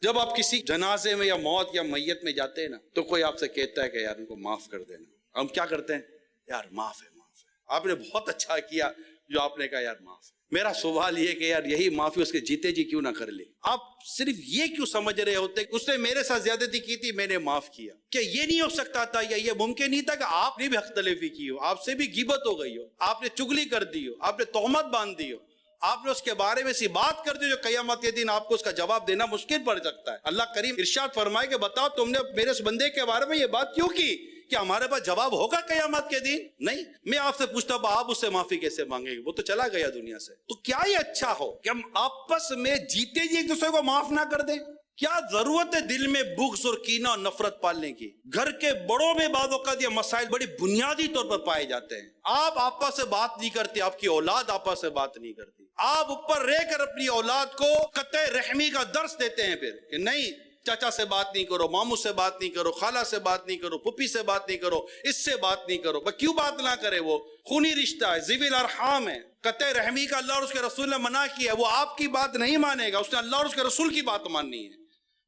جب آپ کسی جنازے میں یا موت یا میت میں جاتے ہیں نا, تو کوئی آپ سے کہتا ہے کہ یار ان کو معاف کر دینا. ہم کیا کرتے ہیں, یار معاف ہے, آپ نے بہت اچھا کیا جو آپ نے کہا یار معاف. میرا سوال یہ کہ یار یہی معافی اس کے جیتے جی کیوں نہ کر لے. آپ صرف یہ کیوں سمجھ رہے ہوتے کہ اس نے میرے ساتھ زیادتی کی تھی, میں نے معاف کیا؟ کہ یہ نہیں ہو سکتا تھا یا یہ ممکن نہیں تھا کہ آپ نے بھی حق تلفی کی ہو, آپ سے بھی غیبت ہو گئی ہو, آپ نے چگلی کر دی ہو, آپ نے تہمت باندھ دی ہو, آپ نے اس کے بارے میں سی بات کر دی جو قیامت کے دن آپ کو اس کا جواب دینا مشکل پڑ سکتا ہے. اللہ کریم ارشاد فرمائے کہ بتاؤ تم نے میرے اس بندے کے بارے میں یہ بات کیوں کی, کہ ہمارے پاس جواب ہوگا قیامت کے دن؟ نہیں. میں آپ سے پوچھتا ہوں آپ اس سے معافی کیسے مانگیں گے, وہ تو چلا گیا دنیا سے. تو کیا یہ اچھا ہو کہ ہم آپس میں جیتے جی ایک دوسرے کو معاف نہ کر دیں؟ کیا ضرورت ہے دل میں بغض اور کینہ اور نفرت پالنے کی؟ گھر کے بڑوں میں بعض اوقات یہ مسائل بڑی بنیادی طور پر پائے جاتے ہیں. آپ آپس سے بات نہیں کرتے, آپ کی اولاد آپس سے بات نہیں کرتی, آپ اوپر رہ کر اپنی اولاد کو قطع رحمی کا درس دیتے ہیں پھر کہ نہیں چاچا سے بات نہیں کرو, ماموں سے بات نہیں کرو, خالہ سے بات نہیں کرو, پھپھی سے بات نہیں کرو, اس سے بات نہیں کرو. کیوں بات نہ کرے؟ وہ خونی رشتہ ہے, ذوی الارحام ہے. قطع رحمی کا اللہ اور اس کے رسول نے منع کیا ہے, وہ آپ کی بات نہیں مانے گا, اس نے اللہ اور اس کے رسول کی بات ماننی ہے.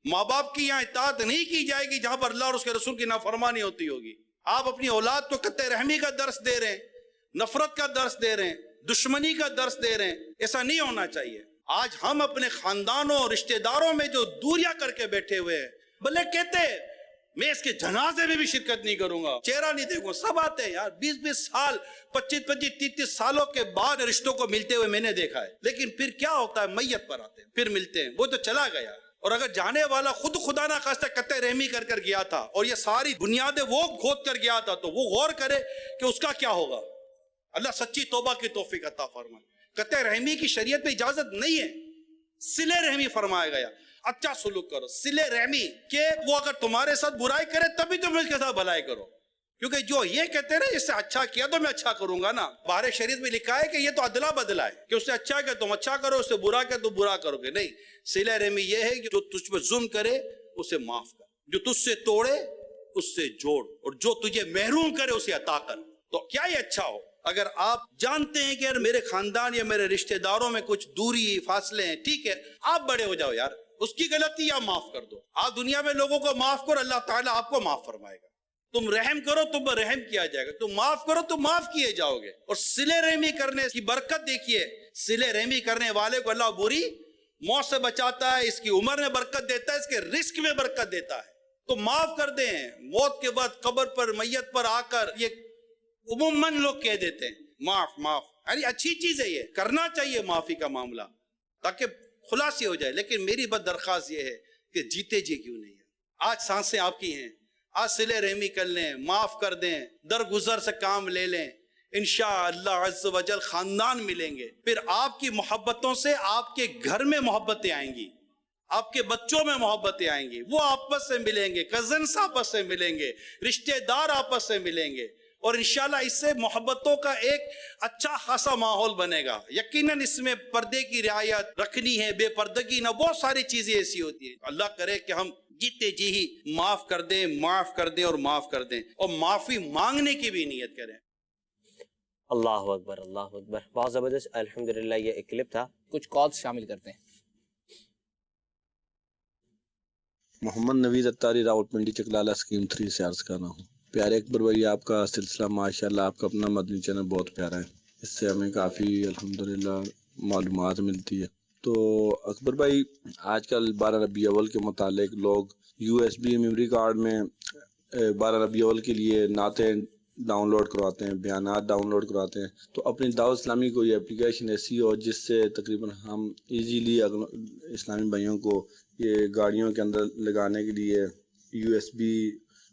ماں باپ کی یہاں اطاعت نہیں کی جائے گی جہاں پر اللہ اور اس کے رسول کی نافرمانی ہوتی ہوگی. آپ اپنی اولاد کو قطع رحمی کا درس دے رہے ہیں, نفرت کا درس دے رہے ہیں, دشمنی کا درس دے رہے ہیں. ایسا نہیں ہونا چاہیے. آج ہم اپنے خاندانوں اور رشتہ داروں میں جو دوریاں کر کے بیٹھے ہوئے ہیں, بھلے کہتے ہیں میں اس کے جنازے میں بھی شرکت نہیں کروں گا, چہرہ نہیں دیکھوں, سب آتے ہیں یار, 20-20 سال 25-25 30-30 سالوں کے بعد رشتوں کو ملتے ہوئے میں نے دیکھا ہے. لیکن پھر کیا ہوتا ہے, میت پر آتے ہیں, پھر ملتے ہیں, وہ تو چلا گیا. اور اگر جانے والا خود خدا نہ خواستہ قطع رحمی کر کر گیا تھا اور یہ ساری بنیادیں وہ کھود کر گیا تھا, تو وہ غور کرے کہ اس کا کیا ہوگا. اللہ سچی توبہ کی توفیق عطا فرمائے. قطع رحمی کی شریعت میں اجازت نہیں ہے, صلہ رحمی فرمایا گیا. اچھا سلوک کرو, صلہ رحمی, کہ وہ اگر تمہارے ساتھ برائی کرے تبھی تم اس کے ساتھ بھلائی کرو, کیونکہ جو یہ کہتے ہیں نا اس سے اچھا کیا تو میں اچھا کروں گا نا. بارے شریعت میں لکھا ہے کہ یہ تو ادلا بدلا ہے کہ اس سے اچھا کیا تم اچھا کرو, اس سے برا کیا تو برا کرو گے. نہیں, صلہ رحمی یہ ہے کہ جو تجھ پہ ظلم کرے اسے معاف کر, جو تجھ سے توڑے اس سے جوڑ, اور جو تجھے محروم کرے اسے عطا کر. تو کیا یہ اچھا ہو؟ اگر آپ جانتے ہیں کہ یار میرے خاندان یا میرے رشتہ داروں میں کچھ دوری فاصلے ہیں, ٹھیک ہے, آپ بڑے ہو جاؤ یار, اس کی غلطی آپ معاف کر دو. آپ دنیا میں لوگوں کو معاف کرو, اللہ تعالیٰ آپ کو معاف فرمائے گا. تم رحم کرو تم پر رحم کیا جائے گا, تم معاف کرو تم معاف کیے جاؤ گے. اور صلہ رحمی کرنے کی برکت دیکھیے, صلہ رحمی کرنے والے کو اللہ بری موت سے بچاتا ہے, اس کی عمر میں برکت دیتا ہے, اس کے رزق میں برکت دیتا ہے. تو معاف کر دیں. موت کے بعد قبر پر میت پر آ کر یہ عموماً لوگ کہہ دیتے ہیں معاف معاف, یعنی اچھی چیز ہے, یہ کرنا چاہیے معافی کا معاملہ تاکہ خلاصی ہو جائے. لیکن میری بد درخواست یہ ہے کہ جیتے جی کیوں نہیں ہے. آج سانسیں آپ کی ہیں, آج صلہ رحمی کر لیں, معاف کر دیں, درگزر سے کام لے لیں, انشاءاللہ عز و جل خاندان ملیں گے. پھر آپ کی محبتوں سے آپ کے گھر میں محبتیں آئیں گی, آپ کے بچوں میں محبتیں آئیں گی, وہ آپس سے ملیں گے, کزنس آپس سے ملیں گے, رشتہ دار آپس سے ملیں گے, اور انشاءاللہ اس سے محبتوں کا ایک اچھا خاصا ماحول بنے گا. یقیناً اس میں پردے کی رعایت رکھنی ہے, بے پردگی نہ, بہت ساری چیزیں ایسی ہوتی ہیں. اللہ کرے کہ ہم جیتے جی ہی معاف کر دیں, معاف کر دیں اور معاف کر دیں, اور معافی مانگنے کی بھی نیت کریں. اللہ اکبر, اللہ اکبر, بہت زبردست. الحمدللہ یہ ایک کلپ تھا. کچھ کالز شامل کرتے ہیں. محمد نوید اتاری, راولپنڈی چکلالہ اسکیم 3 سے عرض کر رہا ہوں. پیارے اکبر بھائی, آپ کا سلسلہ ماشاءاللہ آپ کا اپنا مدنی چینل بہت پیارا ہے, اس سے ہمیں کافی الحمدللہ معلومات ملتی ہے. تو اکبر بھائی, آج کل 12 ربیع اول کے متعلق لوگ USB میموری کارڈ میں 12 ربیع اول کے لیے نعتیں ڈاؤن لوڈ کرواتے ہیں، بیانات ڈاؤن لوڈ کرواتے ہیں، تو اپنی دعوت اسلامی کو یہ اپلیکیشن ایسی ہو جس سے تقریباً ہم ایزیلی اسلامی بھائیوں کو یہ گاڑیوں کے اندر لگانے کے لیے USB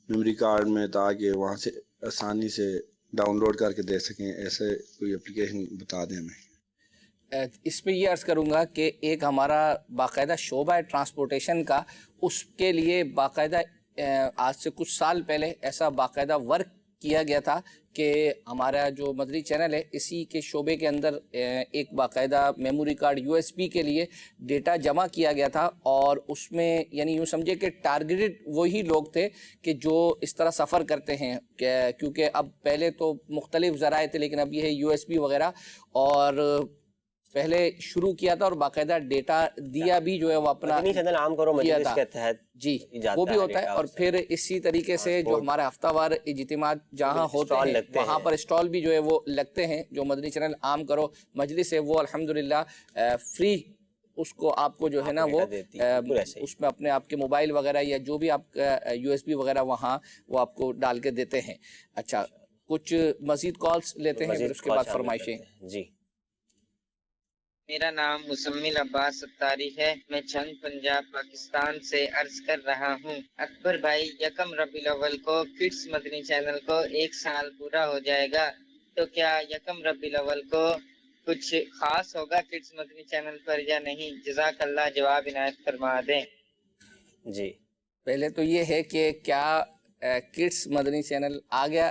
میموری کارڈ میں، تاکہ وہاں سے آسانی سے ڈاؤن لوڈ کر کے دے سکیں، ایسے کوئی اپلیکیشن بتا دیں ہمیں۔ اس میں یہ عرض کروں گا کہ ایک ہمارا باقاعدہ شعبہ ہے ٹرانسپورٹیشن کا، اس کے لیے باقاعدہ آج سے کچھ سال پہلے ایسا باقاعدہ ورک کیا گیا تھا کہ ہمارا جو مدنی چینل ہے اسی کے شعبے کے اندر ایک باقاعدہ میموری کارڈ USB کے لیے ڈیٹا جمع کیا گیا تھا، اور اس میں یعنی یوں سمجھے کہ ٹارگیٹڈ وہی لوگ تھے کہ جو اس طرح سفر کرتے ہیں، کیونکہ اب پہلے تو مختلف ذرائع تھے لیکن اب یہ ہے USB وغیرہ، اور پہلے شروع کیا تھا اور باقاعدہ ڈیٹا دیا بھی جو ہے وہ اپنا چینل عام کرو مجلس کے تحت جی وہ بھی ہوتا ہے، اور پھر اسی طریقے سے جو ہمارا ہفتہ وار اجتماعات جہاں ہوتے ہیں وہاں پر اسٹال بھی جو ہے وہ لگتے ہیں۔ جو مدنی چینل عام کرو مجلس ہے وہ الحمدللہ فری اس کو آپ کو جو ہے نا وہ اس میں اپنے آپ کے موبائل وغیرہ یا جو بھی آپ USB وغیرہ وہاں وہ آپ کو ڈال کے دیتے ہیں۔ اچھا کچھ مزید کالز لیتے ہیں پھر اس کے بعد فرمائشیں۔ جی میرا نام مسمل عباس ستاری ہے، میں چھنگ پنجاب پاکستان سے عرض کر رہا ہوں۔ اکبر بھائی، یکم ربیع الاول کو کڈس مدنی چینل کو 1 سال پورا ہو جائے گا، تو کیا یکم ربیع الاول کو کچھ خاص ہوگا کڈس مدنی چینل پر یا نہیں؟ جزاک اللہ جواب عنایت فرما دیں۔ جی پہلے تو یہ ہے کہ کیا کڈس مدنی چینل آ گیا؟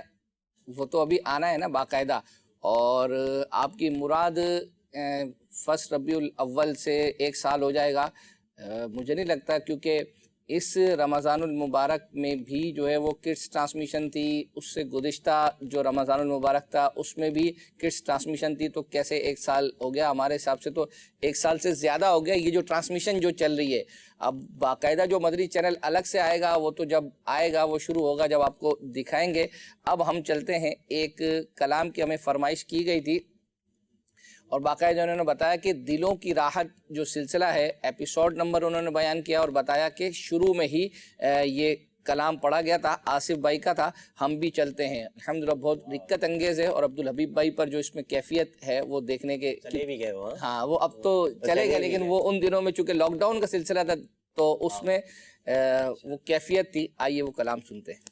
وہ تو ابھی آنا ہے نا باقاعدہ، اور آپ کی مراد 1 ربیع الاول سے 1 سال ہو جائے گا، مجھے نہیں لگتا، کیونکہ اس رمضان المبارک میں بھی جو ہے وہ کڈس ٹرانسمیشن تھی، اس سے گزشتہ جو رمضان المبارک تھا اس میں بھی کڈس ٹرانسمیشن تھی، تو کیسے 1 سال ہو گیا؟ ہمارے حساب سے تو 1 سال سے زیادہ ہو گیا یہ جو ٹرانسمیشن جو چل رہی ہے۔ اب باقاعدہ جو مدنی چینل الگ سے آئے گا وہ تو جب آئے گا وہ شروع ہوگا جب آپ کو دکھائیں گے۔ اب ہم چلتے ہیں، ایک کلام کی ہمیں فرمائش کی گئی تھی اور باقاعدہ انہوں نے بتایا کہ دلوں کی راحت جو سلسلہ ہے، ایپیسوڈ نمبر انہوں نے بیان کیا اور بتایا کہ شروع میں ہی یہ کلام پڑھا گیا تھا، آصف بھائی کا تھا۔ ہم بھی چلتے ہیں، الحمدللہ بہت دقت انگیز ہے، اور عبدالحبیب بھائی پر جو اس میں کیفیت ہے وہ دیکھنے کے چلے بھی گئے وہ، ہاں وہ اب تو چلے گئے، لیکن وہ ان دنوں میں چونکہ لاک ڈاؤن کا سلسلہ تھا تو اس میں وہ کیفیت تھی۔ آئیے وہ کلام سنتے ہیں۔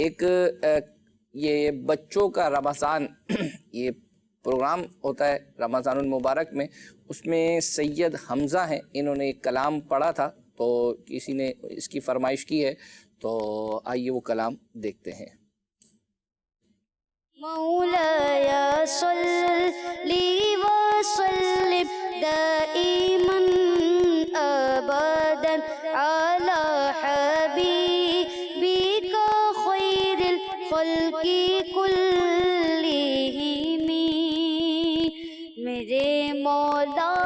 ایک یہ بچوں کا رمضان یہ پروگرام ہوتا ہے رمضان المبارک میں، اس میں سید حمزہ ہیں، انہوں نے ایک کلام پڑھا تھا تو کسی نے اس کی فرمائش کی ہے، تو آئیے وہ کلام دیکھتے ہیں۔ مولایا صلی وسلم دائما ابدا علی حبیبک خیر الخلق کلہم۔ میرے مولا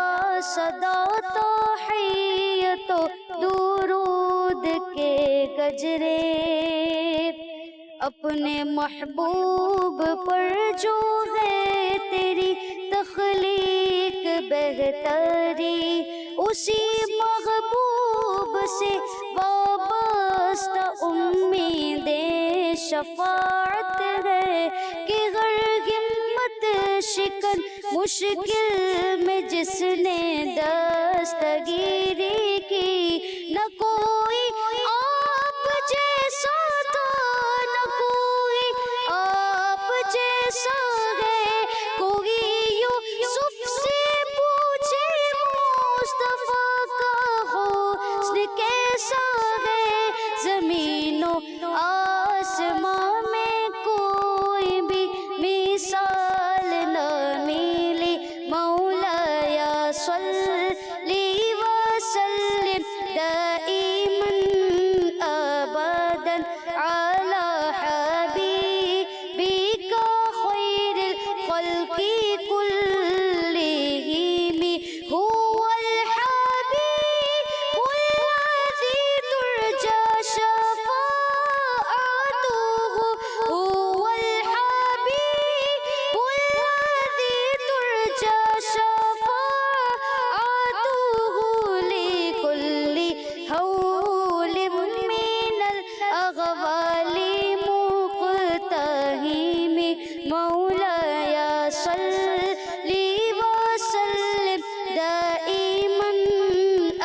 صدا تحیت و درود کے گجرے اپنے محبوب پر جو ہے تیری تخلیق بہتری، اسی محبوب سے وابستہ امید شفاعت ہے کہ ہر ہمت شکن مشکل میں جس نے دستگیری کی، نہ کوئی آپ جیسا تھا نہ کوئی آپ جیسا ہے، کوئی یوسف سے پوچھے مصطفیٰ کا حسن کیسا ہے، زمین و آسمان میں کوئی بھی مثال نہ ملی۔ مولایا صلی وسلم دائما ابدا علی حبیبک خیر الخلق کلہم۔ هو الحبیب الذی ترجى شفاعته، هو الحبیب الذی ترجى شفاعته لكل حول من الاغوال مقتحم۔ مولایا صلی وسلم دائما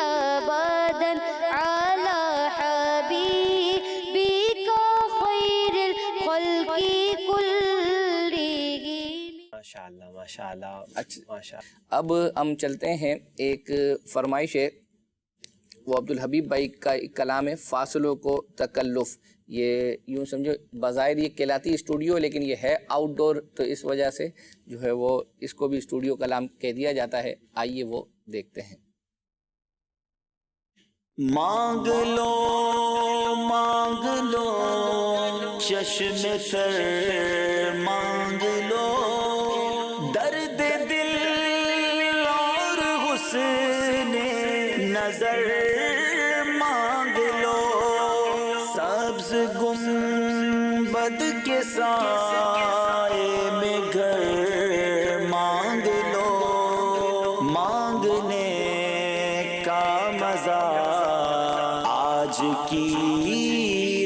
ابدا علی حبیبک خیر الخلق کلہم۔ ماشاء اللہ ماشاء اللہ ماشاء اللہ۔ اب ہم چلتے ہیں، ایک فرمائش ہے وہ عبدالحبیب بھائی کا ایک کلام ہے فاصلوں کو تکلف، یہ یوں سمجھو بظاہر یہ کہلاتی اسٹوڈیو لیکن یہ ہے آؤٹ ڈور، تو اس وجہ سے جو ہے وہ اس کو بھی اسٹوڈیو کلام کہہ دیا جاتا ہے، آئیے وہ دیکھتے ہیں۔ مانگ لو چشم تر مانگ لو، درد دل اور حسن نظر مانگ لو، سبز گنبد کے سائے میں گھر مانگ لو، مانگنے کا مزہ آج کی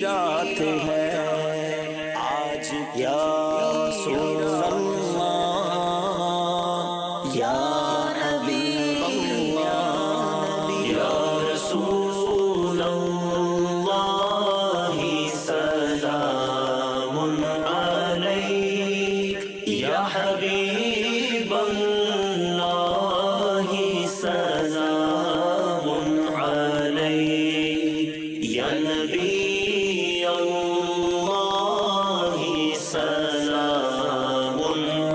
رات ہے، آج یا رسول اللہ یا نبی اللہ یا رسول اللہ سلام علیک یا حبیب اللہ سلام علیک یا نبی اللہ سلام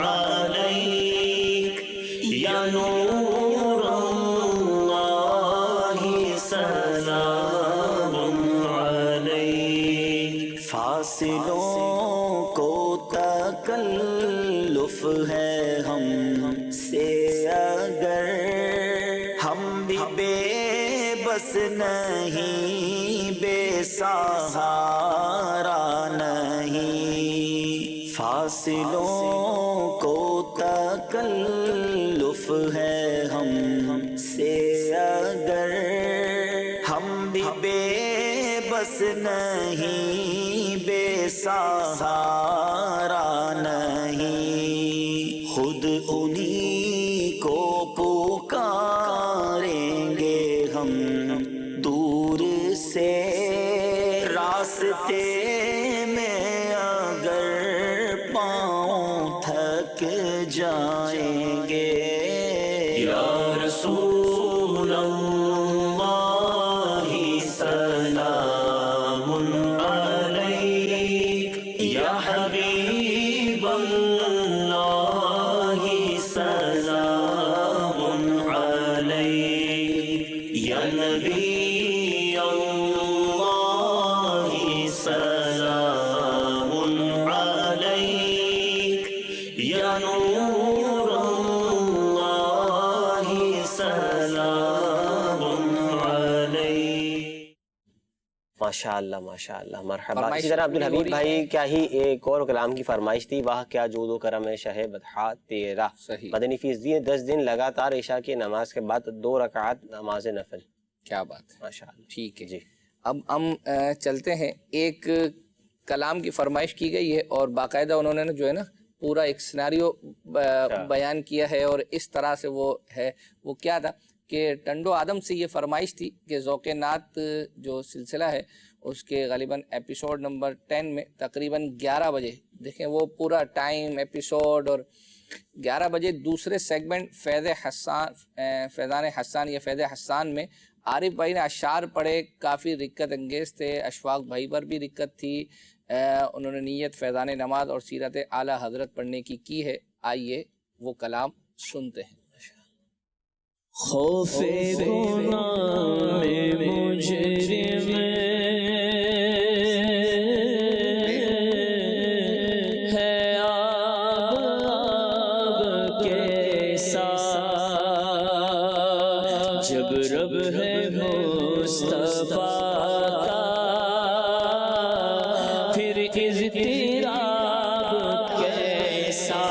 علیک یا نور اللہ سلام علیک۔ فاصلوں کو تکلف ہے ہم سے اگر، ہم بھی بے بس نہیں بے سہارا نہیں، فاصلوں کو تکلف ہے ہم سے اگر، ہم بھی بے بس نہیں بے سہارا نہیں، خود انہی کو پکاریں گے ہم دور سے راستے میں نبی اللہ سلام علیک یا نور اللہ سلام علیک. ماشاء اللہ ماشاء اللہ مرحبا. اسی طرح عبدالحبیب بھائی کیا ہی ایک اور کلام کی فرمائش تھی, واہ کیا جود و کرم ہے شہ بدحا تیرا. مدنی فیس دیے 10 دن لگاتار عشاء کی نماز کے بعد 2 رکعات نماز نفل. کیا بات ہے, ماشاء اللہ. ٹھیک ہے جی. اب ہم چلتے ہیں. ایک کلام کی فرمائش کی گئی ہے اور باقاعدہ انہوں نے جو ہے نا پورا ایک سیناریو بیان کیا ہے, اور اس طرح سے وہ ہے. وہ کیا تھا کہ ٹنڈو آدم سے یہ فرمائش تھی کہ ذوق نعت جو سلسلہ ہے اس کے غالباً ایپیسوڈ نمبر 10 میں تقریباً 11 بجے, دیکھیں وہ پورا ٹائم ایپیسوڈ, اور 11 بجے دوسرے سیگمنٹ فیضان حسان یا فیض حسان میں عارف بھائی نے اشعار پڑھے, کافی رکت انگیز تھے. اشفاق بھائی پر بھی رکت تھی. انہوں نے نیت فیضان نماز اور سیرت اعلیٰ حضرت پڑھنے کی ہے. آئیے وہ کلام سنتے ہیں. خوف گناہ میں مجرم ہے آب کیسا, جب رب ہے مصطفیٰ کا پھر اضطراب کیسا.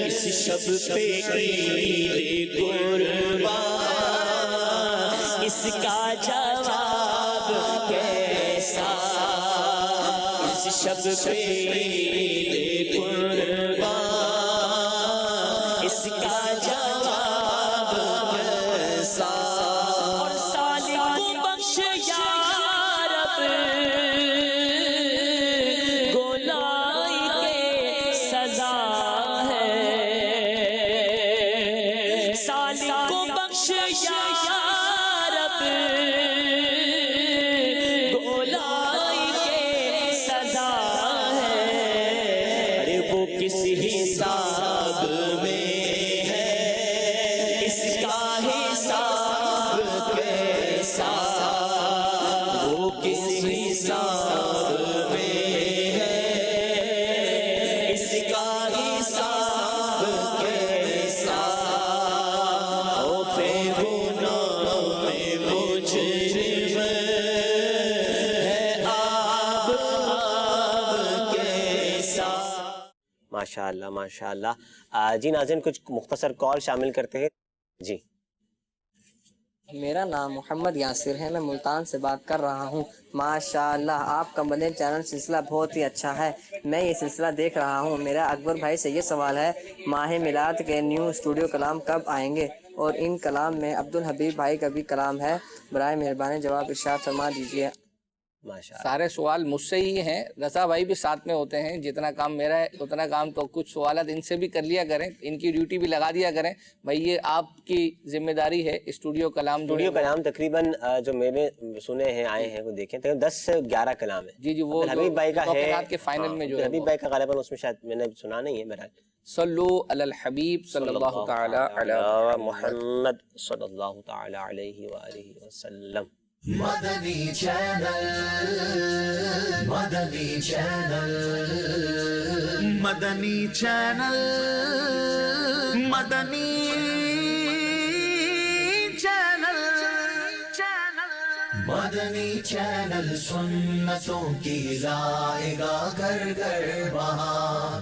اس شب پہ عید قربان, اس کا جواب کیسا. اس شب پہ عید قربان, اس کا جواب کیسا. اور سالک کو بخش یا رب, ماشاء اللہ ماشاء اللہ. جی ناظرین کچھ مختصر کال شامل کرتے ہیں. جی میرا نام محمد یاسر ہے, میں ملتان سے بات کر رہا ہوں. ماشاءاللہ آپ کا مدنی چینل سلسلہ بہت ہی اچھا ہے, میں یہ سلسلہ دیکھ رہا ہوں. میرا اکبر بھائی سے یہ سوال ہے, ماہ میلاد کے نیو اسٹوڈیو کلام کب آئیں گے, اور ان کلام میں عبدالحبیب بھائی کا بھی کلام ہے, برائے مہربانی جواب ارشاد فرما دیجیے. سارے سوال مجھ سے ہی ہیں, رضا بھائی بھی ساتھ میں ہوتے ہیں. جتنا کام میرا ہے اتنا کام تو کچھ سوالات ان سے بھی کر لیا کریں, ان کی ڈیوٹی بھی لگا دیا کریں بھائی, یہ آپ کی ذمہ داری ہے. اسٹوڈیو کلام تقریباً جو میں نے سنے ہیں آئے ہیں وہ دیکھیں تقریباً 10 سے 11 کلام ہیں. جی وہ حبیب بھائی کا ہے کے فائنل میں جو ہے حبیب بھائی کا غالباً اس میں شاید میں نے سنا نہیں ہے. بہرحال صلو علی الحبیب صلی اللہ تعالی علی محمد صلی اللہ تعالی علیہ وآلہ وسلم. مدنی چینل مدنی چینل مدنی چینل سنتوں کی لائے گا گھر گھر بہار